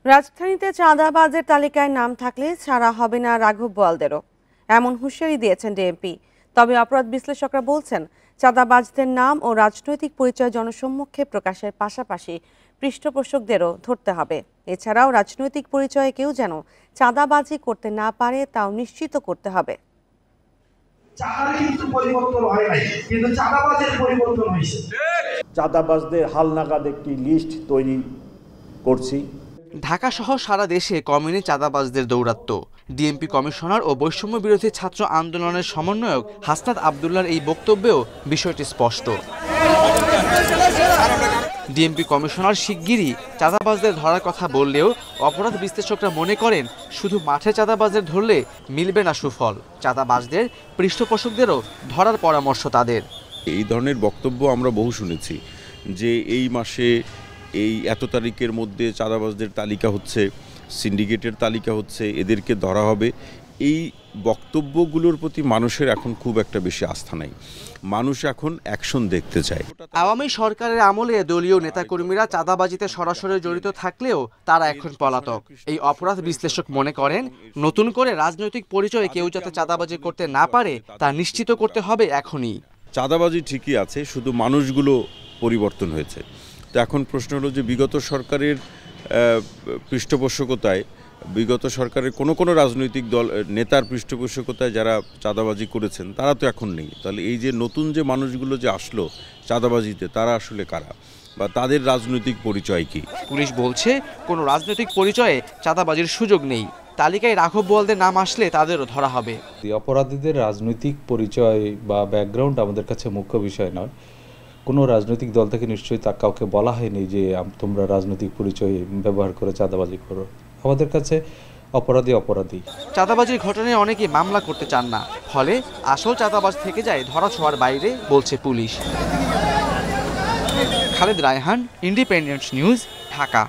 রাজধানীতে চাঁদাবাজের তালিকায় নাম থাকলে ছাড়া হবে না রাঘব বোয়ালদেরও, এমন হুঁশিয়ারি দিয়েছেন ডিএমপি। তবে অপরাধ বিশ্লেষকরা বলছেন, চাঁদাবাজদের নাম ও রাজনৈতিক পরিচয় জনসম্মুখে প্রকাশের পাশাপাশি পৃষ্ঠপোষকদেরও ধরতে হবে। এছাড়াও রাজনৈতিক পরিচয়ে কেউ যেন চাঁদাবাজি করতে না পারে তাও নিশ্চিত করতে হবে। চাঁদাবাজদের হালনাগাদ একটি লিস্ট তৈরি করছি। ঢাকা সহ সারা দেশে কমেনি চাঁদাবাজদের দৌরাত্ম্য। ডিএমপি কমিশনার ও বৈষম্য বিরোধী ছাত্র আন্দোলনের সমন্বয়ক হাসনাত আবদুল্লাহর এই বক্তব্যেও বিষয়টি স্পষ্ট। ডিএমপি কমিশনার শিগগিরই চাঁদাবাজদের ধরার কথা বললেও অপরাধ বিশ্লেষকরা মনে করেন, শুধু মাঠে চাঁদাবাজদের ধরলে মিলবে না সুফল। চাঁদাবাজদের পৃষ্ঠপোষকদেরও ধরার পরামর্শ তাদের। এই ধরনের বক্তব্য আমরা বহু শুনেছি যে এই মাসে এই এত তারিখের মধ্যে চাঁদাবাজদের তালিকা হচ্ছে, সিন্ডিকেটের তালিকা হচ্ছে, এদেরকে ধরা হবে। এই বক্তব্যগুলোর প্রতি মানুষের এখন খুব একটা বেশি আস্থা নাই। মানুষ এখন অ্যাকশন দেখতে চায়। আওয়ামী সরকারের আমলে দলীয় নেতাকর্মীরা চাঁদাবাজিতে সরাসরি জড়িত থাকলেও তারা এখন পলাতক। এই অপরাধ বিশ্লেষক মনে করেন, নতুন করে রাজনৈতিক পরিচয়ে কেউ যাতে চাঁদাবাজি করতে না পারে তা নিশ্চিত করতে হবে এখনই। চাঁদাবাজি ঠিকই আছে, শুধু মানুষগুলো পরিবর্তন হয়েছে। তো এখন প্রশ্ন হলো যে বিগত সরকারের পৃষ্ঠপোষকতায়, বিগত সরকারের কোনো রাজনৈতিক দল নেতার পৃষ্ঠপোষকতায় যারা চাঁদাবাজি করেছেন তারা তো এখন নেই। তাহলে এই যে নতুন যে মানুষগুলো যে আসলো চাঁদাবাজিতে, তারা আসলে কারা বা তাদের রাজনৈতিক পরিচয় কি? পুলিশ বলছে, কোনো রাজনৈতিক পরিচয়ে চাঁদাবাজির সুযোগ নেই। তালিকায় রাঘব বোয়ালদের নাম আসলে তাদেরও ধরা হবে। অপরাধীদের রাজনৈতিক পরিচয় বা ব্যাকগ্রাউন্ড আমাদের কাছে মুখ্য বিষয় নয়। কোনো রাজনৈতিক দল থেকে নিশ্চয়ই তা কাউকে বলা হয়নি যে তোমরা রাজনৈতিক পরিচয় ব্যবহার করে চাঁদাবাজি করো। আমাদের কাছে অপরাধী। চাঁদাবাজির ঘটনায় অনেকেই মামলা করতে চান না, ফলে আসল চাঁদাবাজ থেকে যায় ধরাছোঁয়ার বাইরে, বলছে police. Khaled Raihan, independent news, Dhaka.